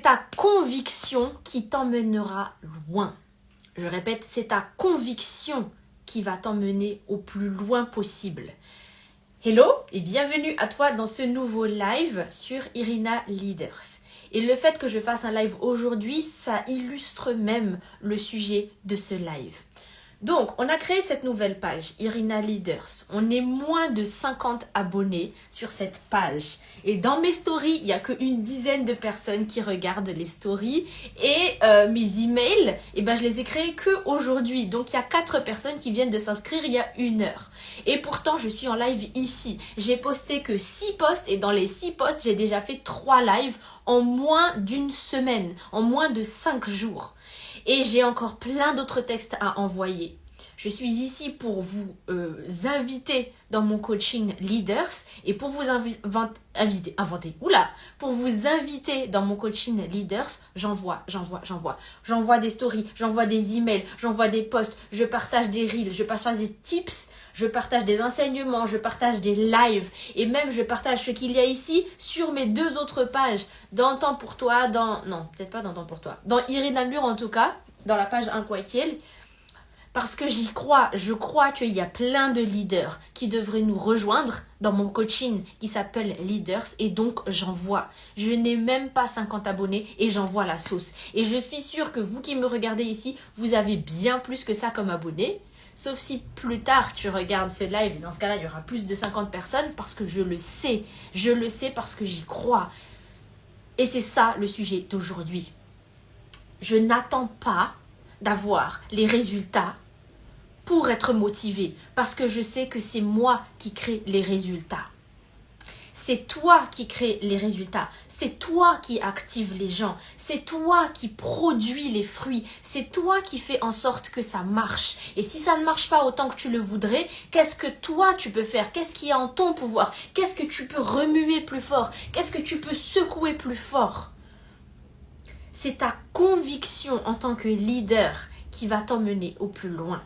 Ta conviction qui t'emmènera loin. Je répète, c'est ta conviction qui va t'emmener au plus loin possible. Hello et bienvenue à toi dans ce nouveau live sur Irina Leaders. Et le fait que je fasse un live aujourd'hui, ça illustre même le sujet de ce live. Donc, on a créé cette nouvelle page, Irina Leaders. On est moins de 50 abonnés sur cette page. Et dans mes stories, il n'y a qu'une dizaine de personnes qui regardent les stories. Et mes emails, je les ai créés qu'aujourd'hui. Donc, il y a 4 personnes qui viennent de s'inscrire il y a 1 heure. Et pourtant, je suis en live ici. J'ai posté que 6 posts et dans les 6 posts, j'ai déjà fait 3 lives en moins d'1 semaine, en moins de 5 jours. Et j'ai encore plein d'autres textes à envoyer. Je suis ici pour vous inviter dans mon coaching Leaders et pour vous pour vous inviter dans mon coaching Leaders, j'envoie. J'envoie des stories, j'envoie des emails, j'envoie des posts, je partage des reels, je partage des tips, je partage des enseignements, je partage des lives et même je partage ce qu'il y a ici sur mes 2 autres pages. Dans Temps pour toi, dans Irina Mur en tout cas, dans la page Inquatiel. Parce que j'y crois, je crois qu'il y a plein de leaders qui devraient nous rejoindre dans mon coaching qui s'appelle Leaders et donc j'envoie. Je n'ai même pas 50 abonnés et j'envoie la sauce. Et je suis sûre que vous qui me regardez ici, vous avez bien plus que ça comme abonnés. Sauf si plus tard tu regardes ce live et dans ce cas-là il y aura plus de 50 personnes parce que je le sais. Je le sais parce que j'y crois. Et c'est ça le sujet d'aujourd'hui. Je n'attends pas d'avoir les résultats pour être motivé parce que je sais que c'est moi qui crée les résultats. C'est toi qui crée les résultats. C'est toi qui active les gens. C'est toi qui produis les fruits. C'est toi qui fais en sorte que ça marche. Et si ça ne marche pas autant que tu le voudrais, qu'est-ce que toi tu peux faire? Qu'est-ce qui est en ton pouvoir? Qu'est-ce que tu peux remuer plus fort? Qu'est-ce que tu peux secouer plus fort? C'est ta conviction en tant que leader qui va t'emmener au plus loin.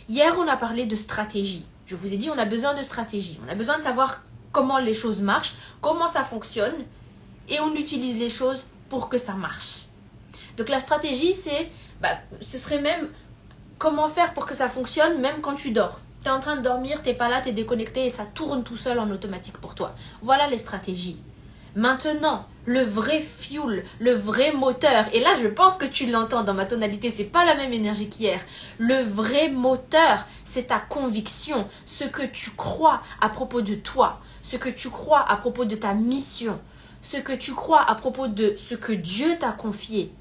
Hier, on a parlé de stratégie. Je vous ai dit, on a besoin de stratégie. On a besoin de savoir comment les choses marchent, comment ça fonctionne, et on utilise les choses pour que ça marche. Donc la stratégie, ce serait même comment faire pour que ça fonctionne même quand tu dors. Tu es en train de dormir, tu n'es pas là, tu es déconnecté et ça tourne tout seul en automatique pour toi. Voilà les stratégies. Maintenant, le vrai fuel, le vrai moteur, et là je pense que tu l'entends dans ma tonalité, c'est pas la même énergie qu'hier. Le vrai moteur, c'est ta conviction, ce que tu crois à propos de toi, ce que tu crois à propos de ta mission, ce que tu crois à propos de ce que Dieu t'a confié.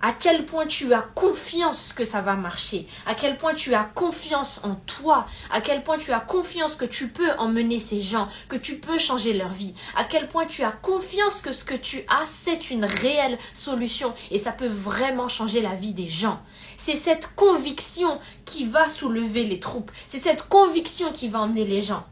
À quel point tu as confiance que ça va marcher, à quel point tu as confiance en toi, à quel point tu as confiance que tu peux emmener ces gens, que tu peux changer leur vie, à quel point tu as confiance que ce que tu as, c'est une réelle solution et ça peut vraiment changer la vie des gens. C'est cette conviction qui va soulever les troupes, c'est cette conviction qui va emmener les gens.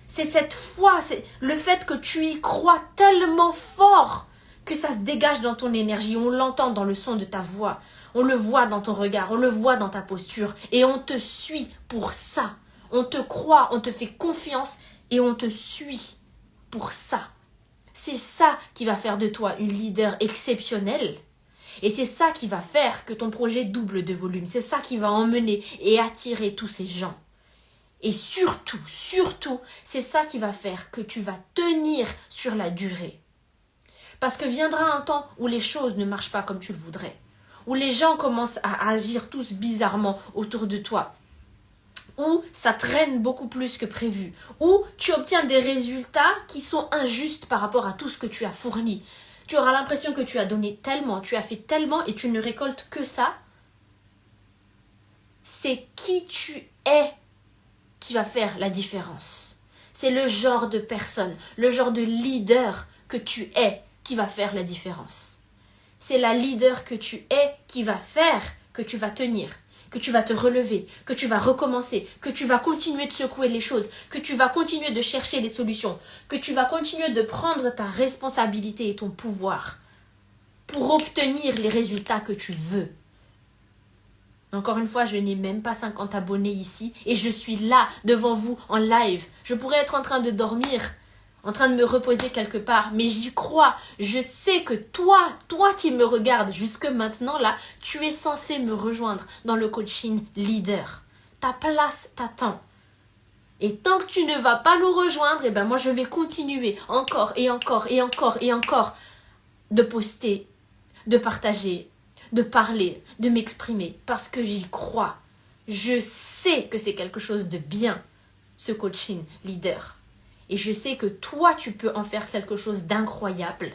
C'est cette foi, c'est le fait que tu y crois tellement fort que ça se dégage dans ton énergie, on l'entend dans le son de ta voix, on le voit dans ton regard, on le voit dans ta posture et on te suit pour ça. On te croit, on te fait confiance et on te suit pour ça. C'est ça qui va faire de toi une leader exceptionnelle et c'est ça qui va faire que ton projet double de volume, c'est ça qui va emmener et attirer tous ces gens. Et surtout, c'est ça qui va faire que tu vas tenir sur la durée. Parce que viendra un temps où les choses ne marchent pas comme tu le voudrais. Où les gens commencent à agir tous bizarrement autour de toi. Où ça traîne beaucoup plus que prévu. Où tu obtiens des résultats qui sont injustes par rapport à tout ce que tu as fourni. Tu auras l'impression que tu as donné tellement, tu as fait tellement et tu ne récoltes que ça. C'est qui tu es qui va faire la différence. C'est le genre de personne, le genre de leader que tu es qui va faire la différence. C'est la leader que tu es qui va faire que tu vas tenir, que tu vas te relever, que tu vas recommencer, que tu vas continuer de secouer les choses, que tu vas continuer de chercher des solutions, que tu vas continuer de prendre ta responsabilité et ton pouvoir pour obtenir les résultats que tu veux. Encore une fois, je n'ai même pas 50 abonnés ici et je suis là devant vous en live. Je pourrais être en train de dormir en train de me reposer quelque part, mais j'y crois. Je sais que toi qui me regardes jusque maintenant là, tu es censé me rejoindre dans le coaching leader. Ta place t'attend. Et tant que tu ne vas pas nous rejoindre, eh ben moi je vais continuer encore et encore et encore et encore de poster, de partager, de parler, de m'exprimer parce que j'y crois. Je sais que c'est quelque chose de bien, ce coaching leader. Et je sais que toi, tu peux en faire quelque chose d'incroyable.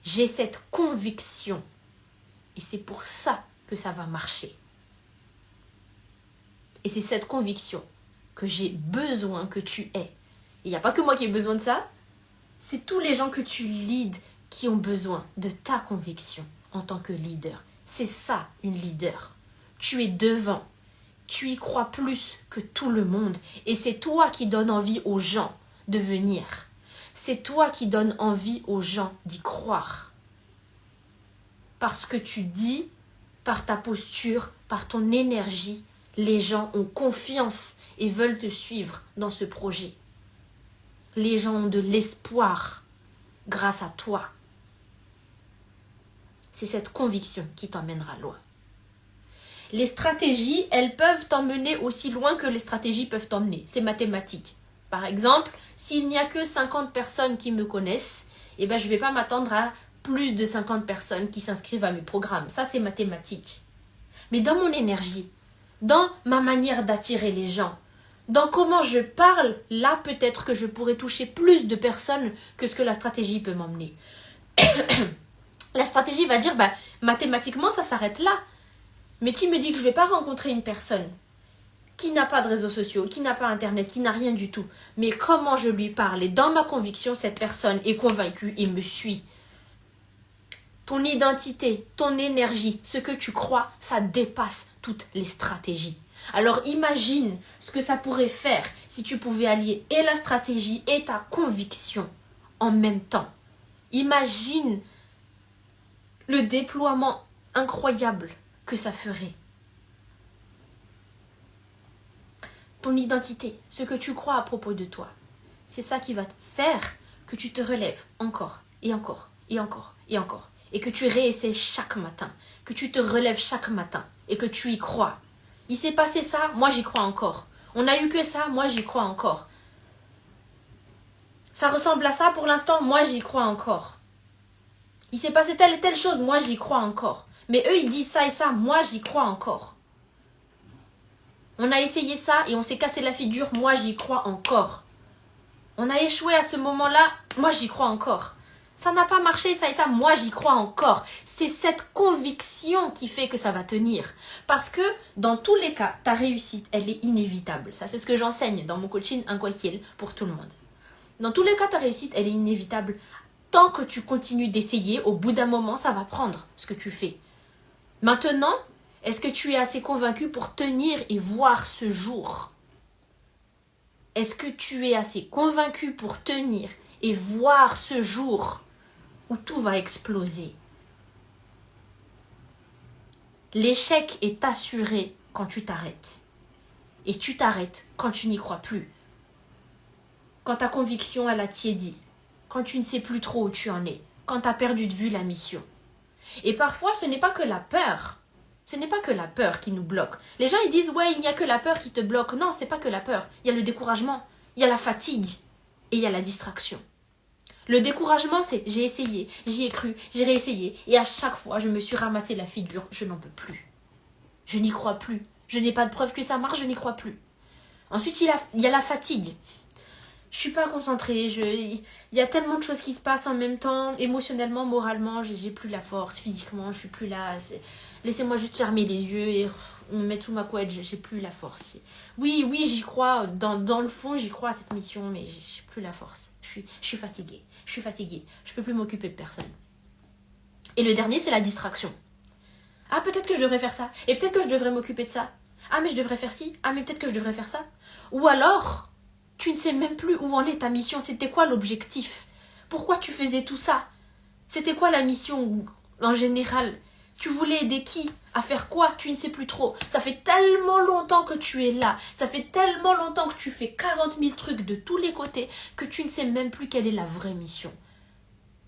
J'ai cette conviction. Et c'est pour ça que ça va marcher. Et c'est cette conviction que j'ai besoin que tu aies. Il n'y a pas que moi qui ai besoin de ça. C'est tous les gens que tu leads qui ont besoin de ta conviction en tant que leader. C'est ça, une leader. Tu es devant. Tu y crois plus que tout le monde. Et c'est toi qui donnes envie aux gens de venir. C'est toi qui donnes envie aux gens d'y croire. Parce que tu dis, par ta posture, par ton énergie, les gens ont confiance et veulent te suivre dans ce projet. Les gens ont de l'espoir grâce à toi. C'est cette conviction qui t'emmènera loin. Les stratégies, elles peuvent t'emmener aussi loin que les stratégies peuvent t'emmener. C'est mathématique. Par exemple, s'il n'y a que 50 personnes qui me connaissent, eh ben, je ne vais pas m'attendre à plus de 50 personnes qui s'inscrivent à mes programmes. Ça, c'est mathématique. Mais dans mon énergie, dans ma manière d'attirer les gens, dans comment je parle, là, peut-être que je pourrais toucher plus de personnes que ce que la stratégie peut m'emmener. La stratégie va dire, mathématiquement, ça s'arrête là. Mais tu me dis que je ne vais pas rencontrer une personne qui n'a pas de réseaux sociaux, qui n'a pas Internet, qui n'a rien du tout. Mais comment je lui parle? Et dans ma conviction, cette personne est convaincue et me suit. Ton identité, ton énergie, ce que tu crois, ça dépasse toutes les stratégies. Alors imagine ce que ça pourrait faire si tu pouvais allier et la stratégie et ta conviction en même temps. Imagine le déploiement incroyable que ça ferait. Ton identité, ce que tu crois à propos de toi, c'est ça qui va faire que tu te relèves encore et encore et encore et encore. Et que tu réessayes chaque matin, que tu te relèves chaque matin et que tu y crois. Il s'est passé ça, moi j'y crois encore. On n'a eu que ça, moi j'y crois encore. Ça ressemble à ça pour l'instant, moi j'y crois encore. Il s'est passé telle et telle chose, moi j'y crois encore. Mais eux ils disent ça et ça, moi j'y crois encore. On a essayé ça et on s'est cassé la figure, moi j'y crois encore. On a échoué à ce moment-là, moi j'y crois encore. Ça n'a pas marché, ça et ça, moi j'y crois encore. C'est cette conviction qui fait que ça va tenir. Parce que dans tous les cas, ta réussite, elle est inévitable. Ça, c'est ce que j'enseigne dans mon coaching Inquakiel pour tout le monde. Dans tous les cas, ta réussite, elle est inévitable. Tant que tu continues d'essayer, au bout d'un moment, ça va prendre ce que tu fais. Maintenant, est-ce que tu es assez convaincu pour tenir et voir ce jour? Est-ce que tu es assez convaincu pour tenir et voir ce jour où tout va exploser? L'échec est assuré quand tu t'arrêtes. Et tu t'arrêtes quand tu n'y crois plus. Quand ta conviction elle a tiédi. Quand tu ne sais plus trop où tu en es. Quand tu as perdu de vue la mission. Et parfois, ce n'est pas que la peur. Ce n'est pas que la peur qui nous bloque. Les gens ils disent, ouais, il n'y a que la peur qui te bloque. Non, c'est pas que la peur. Il y a le découragement, il y a la fatigue et il y a la distraction. Le découragement, c'est j'ai essayé, j'y ai cru, j'ai réessayé. Et à chaque fois, je me suis ramassé la figure, je n'en peux plus. Je n'y crois plus. Je n'ai pas de preuve que ça marche, je n'y crois plus. Ensuite, il y a la fatigue. Je suis pas concentrée, il y a tellement de choses qui se passent en même temps, émotionnellement, moralement, j'ai plus la force, physiquement, je suis plus là. Laissez-moi juste fermer les yeux et me mettre sous ma couette, j'ai plus la force. Oui, j'y crois, dans le fond, j'y crois à cette mission, mais j'ai plus la force. Je suis fatiguée, je peux plus m'occuper de personne. Et le dernier, c'est la distraction. Ah, peut-être que je devrais faire ça, et peut-être que je devrais m'occuper de ça. Ah, mais je devrais faire ci, ah, mais peut-être que je devrais faire ça. Ou alors, tu ne sais même plus où en est ta mission, c'était quoi l'objectif? Pourquoi tu faisais tout ça? C'était quoi la mission en général? Tu voulais aider qui? À faire quoi? Tu ne sais plus trop. Ça fait tellement longtemps que tu es là. Ça fait tellement longtemps que tu fais 40 000 trucs de tous les côtés que tu ne sais même plus quelle est la vraie mission.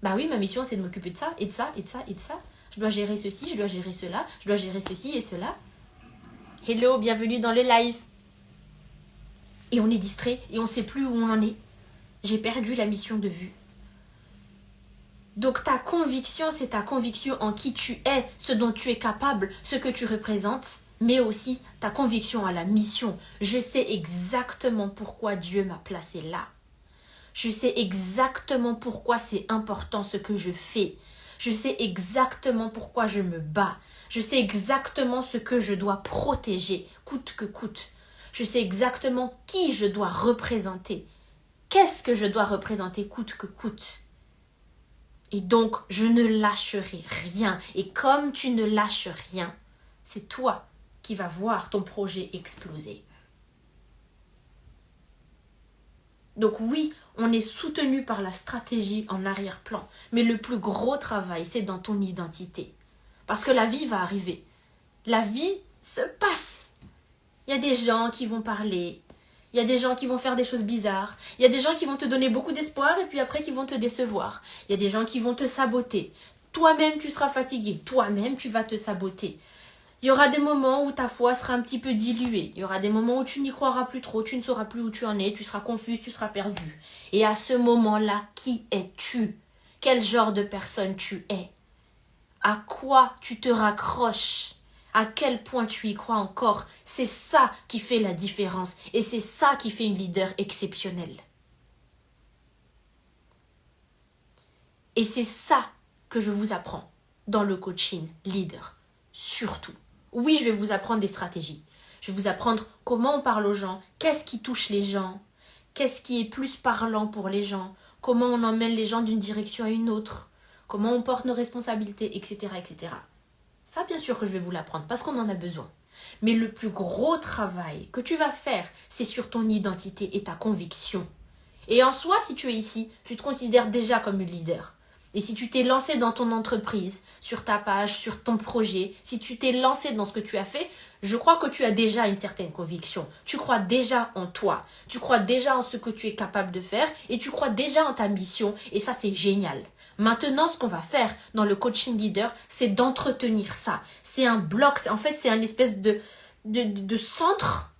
Bah oui, ma mission, c'est de m'occuper de ça, et de ça, et de ça, et de ça. Je dois gérer ceci, je dois gérer cela, je dois gérer ceci et cela. Hello, bienvenue dans le live. Et on est distrait et on ne sait plus où on en est. J'ai perdu la mission de vue. Donc ta conviction, c'est ta conviction en qui tu es, ce dont tu es capable, ce que tu représentes, mais aussi ta conviction à la mission. Je sais exactement pourquoi Dieu m'a placé là. Je sais exactement pourquoi c'est important ce que je fais. Je sais exactement pourquoi je me bats. Je sais exactement ce que je dois protéger, coûte que coûte. Je sais exactement qui je dois représenter. Qu'est-ce que je dois représenter, coûte que coûte. Et donc, je ne lâcherai rien. Et comme tu ne lâches rien, c'est toi qui vas voir ton projet exploser. Donc oui, on est soutenu par la stratégie en arrière-plan. Mais le plus gros travail, c'est dans ton identité. Parce que la vie va arriver. La vie se passe. Il y a des gens qui vont parler. Il y a des gens qui vont faire des choses bizarres. Il y a des gens qui vont te donner beaucoup d'espoir et puis après qui vont te décevoir. Il y a des gens qui vont te saboter. Toi-même, tu seras fatigué. Toi-même, tu vas te saboter. Il y aura des moments où ta foi sera un petit peu diluée. Il y aura des moments où tu n'y croiras plus trop. Tu ne sauras plus où tu en es. Tu seras confus, tu seras perdu. Et à ce moment-là, qui es-tu? Quel genre de personne tu es? À quoi tu te raccroches? À quel point tu y crois encore? C'est ça qui fait la différence. Et c'est ça qui fait une leader exceptionnelle. Et c'est ça que je vous apprends dans le coaching leader. Surtout. Oui, je vais vous apprendre des stratégies. Je vais vous apprendre comment on parle aux gens, qu'est-ce qui touche les gens, qu'est-ce qui est plus parlant pour les gens, comment on emmène les gens d'une direction à une autre, comment on porte nos responsabilités, etc., etc. Ça, bien sûr que je vais vous l'apprendre parce qu'on en a besoin. Mais le plus gros travail que tu vas faire, c'est sur ton identité et ta conviction. Et en soi, si tu es ici, tu te considères déjà comme une leader. Et si tu t'es lancé dans ton entreprise, sur ta page, sur ton projet, si tu t'es lancé dans ce que tu as fait, je crois que tu as déjà une certaine conviction. Tu crois déjà en toi. Tu crois déjà en ce que tu es capable de faire et tu crois déjà en ta mission. Et ça, c'est génial. Maintenant, ce qu'on va faire dans le coaching leader, c'est d'entretenir ça. C'est un bloc, en fait, c'est une espèce de centre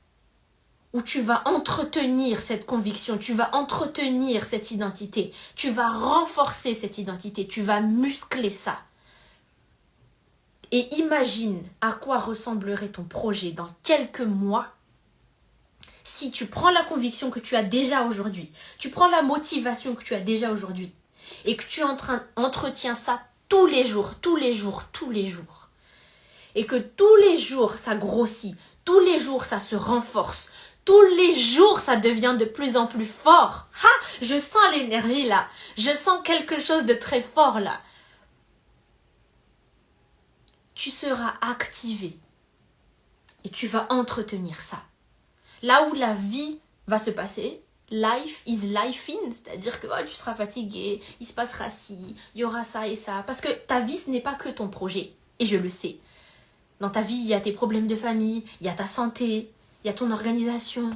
où tu vas entretenir cette conviction, tu vas entretenir cette identité, tu vas renforcer cette identité, tu vas muscler ça. Et imagine à quoi ressemblerait ton projet dans quelques mois si tu prends la conviction que tu as déjà aujourd'hui, tu prends la motivation que tu as déjà aujourd'hui et que tu entretiens ça tous les jours, tous les jours, tous les jours. Et que tous les jours ça grossit, tous les jours ça se renforce, tous les jours, ça devient de plus en plus fort. Je sens l'énergie là. Je sens quelque chose de très fort là. Tu seras activé. Et tu vas entretenir ça. Là où la vie va se passer, life is life in. C'est-à-dire que tu seras fatigué, il se passera ci, il y aura ça et ça. Parce que ta vie, ce n'est pas que ton projet. Et je le sais. Dans ta vie, il y a tes problèmes de famille, il y a ta santé. Il y a ton organisation,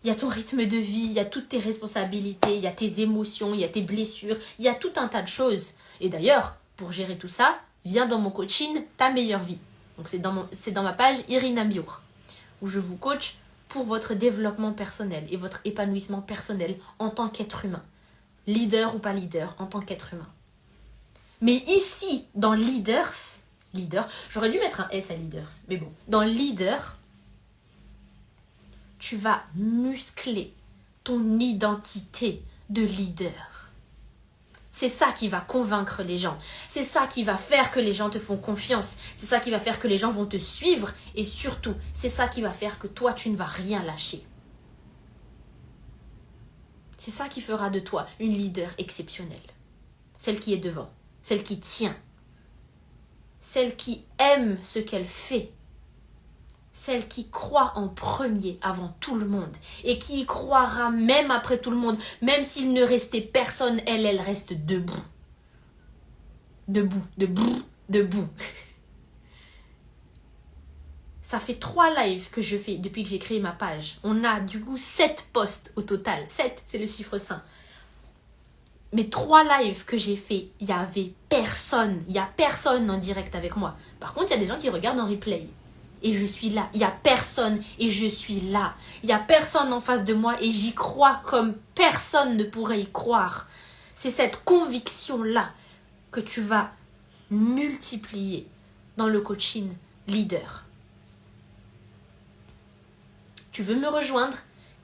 il y a ton rythme de vie, il y a toutes tes responsabilités, il y a tes émotions, il y a tes blessures, il y a tout un tas de choses. Et d'ailleurs, pour gérer tout ça, viens dans mon coaching Ta meilleure vie. Donc c'est dans ma page Irina Miour, où je vous coach pour votre développement personnel et votre épanouissement personnel en tant qu'être humain. Leader ou pas leader, en tant qu'être humain. Mais ici, dans leaders, j'aurais dû mettre un S à leaders, mais bon, dans leader, tu vas muscler ton identité de leader. C'est ça qui va convaincre les gens. C'est ça qui va faire que les gens te font confiance. C'est ça qui va faire que les gens vont te suivre. Et surtout, c'est ça qui va faire que toi, tu ne vas rien lâcher. C'est ça qui fera de toi une leader exceptionnelle. Celle qui est devant. Celle qui tient. Celle qui aime ce qu'elle fait. Celle qui croit en premier avant tout le monde et qui y croira même après tout le monde, même s'il ne restait personne, elle reste debout. Debout, debout, debout. Ça fait 3 lives que je fais depuis que j'ai créé ma page. On a du coup 7 posts au total. 7, c'est le chiffre saint. Mais 3 lives que j'ai fait, il n'y avait personne. Il n'y a personne en direct avec moi. Par contre, il y a des gens qui regardent en replay. Et je suis là. Il n'y a personne et je suis là. Il n'y a personne en face de moi et j'y crois comme personne ne pourrait y croire. C'est cette conviction-là que tu vas multiplier dans le coaching leader. Tu veux me rejoindre?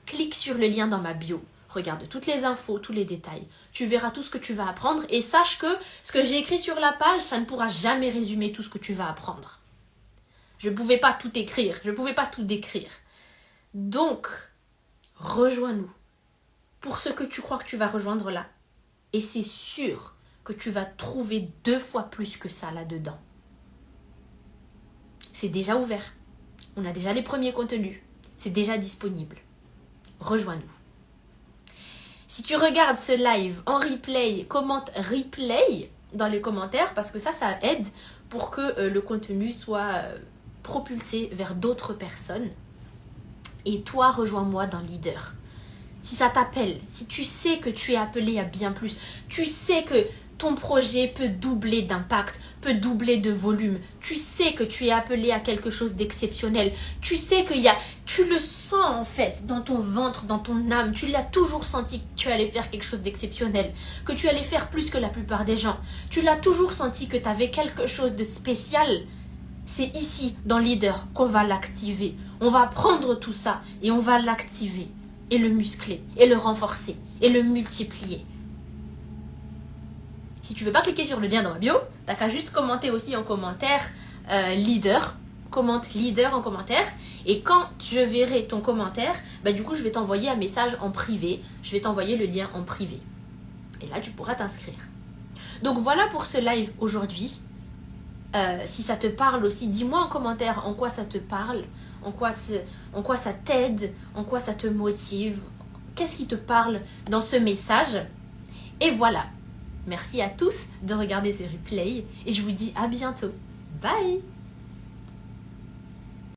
Clique sur le lien dans ma bio. Regarde toutes les infos, tous les détails. Tu verras tout ce que tu vas apprendre et sache que ce que j'ai écrit sur la page, ça ne pourra jamais résumer tout ce que tu vas apprendre. Je ne pouvais pas tout écrire, je ne pouvais pas tout décrire. Donc, rejoins-nous pour ce que tu crois que tu vas rejoindre là. Et c'est sûr que tu vas trouver 2 fois plus que ça là-dedans. C'est déjà ouvert. On a déjà les premiers contenus. C'est déjà disponible. Rejoins-nous. Si tu regardes ce live en replay, commente replay dans les commentaires parce que ça aide pour que le contenu soit propulsé vers d'autres personnes. Et toi, rejoins-moi dans Leader. Si ça t'appelle, si tu sais que tu es appelé à bien plus, tu sais que ton projet peut doubler d'impact, peut doubler de volume, tu sais que tu es appelé à quelque chose d'exceptionnel, tu sais tu le sens en fait dans ton ventre, dans ton âme, tu l'as toujours senti que tu allais faire quelque chose d'exceptionnel, que tu allais faire plus que la plupart des gens, tu l'as toujours senti que tu avais quelque chose de spécial. C'est ici, dans Leader, qu'on va l'activer. On va prendre tout ça et on va l'activer et le muscler et le renforcer et le multiplier. Si tu veux pas cliquer sur le lien dans ma bio, t'as qu'à juste commenter aussi en commentaire Leader. Commente Leader en commentaire. Et quand je verrai ton commentaire, du coup, je vais t'envoyer un message en privé. Je vais t'envoyer le lien en privé. Et là, tu pourras t'inscrire. Donc voilà pour ce live aujourd'hui. Si ça te parle aussi, dis-moi en commentaire en quoi ça te parle, en quoi ça t'aide, en quoi ça te motive, qu'est-ce qui te parle dans ce message. Et voilà. Merci à tous de regarder ce replay et je vous dis à bientôt. Bye!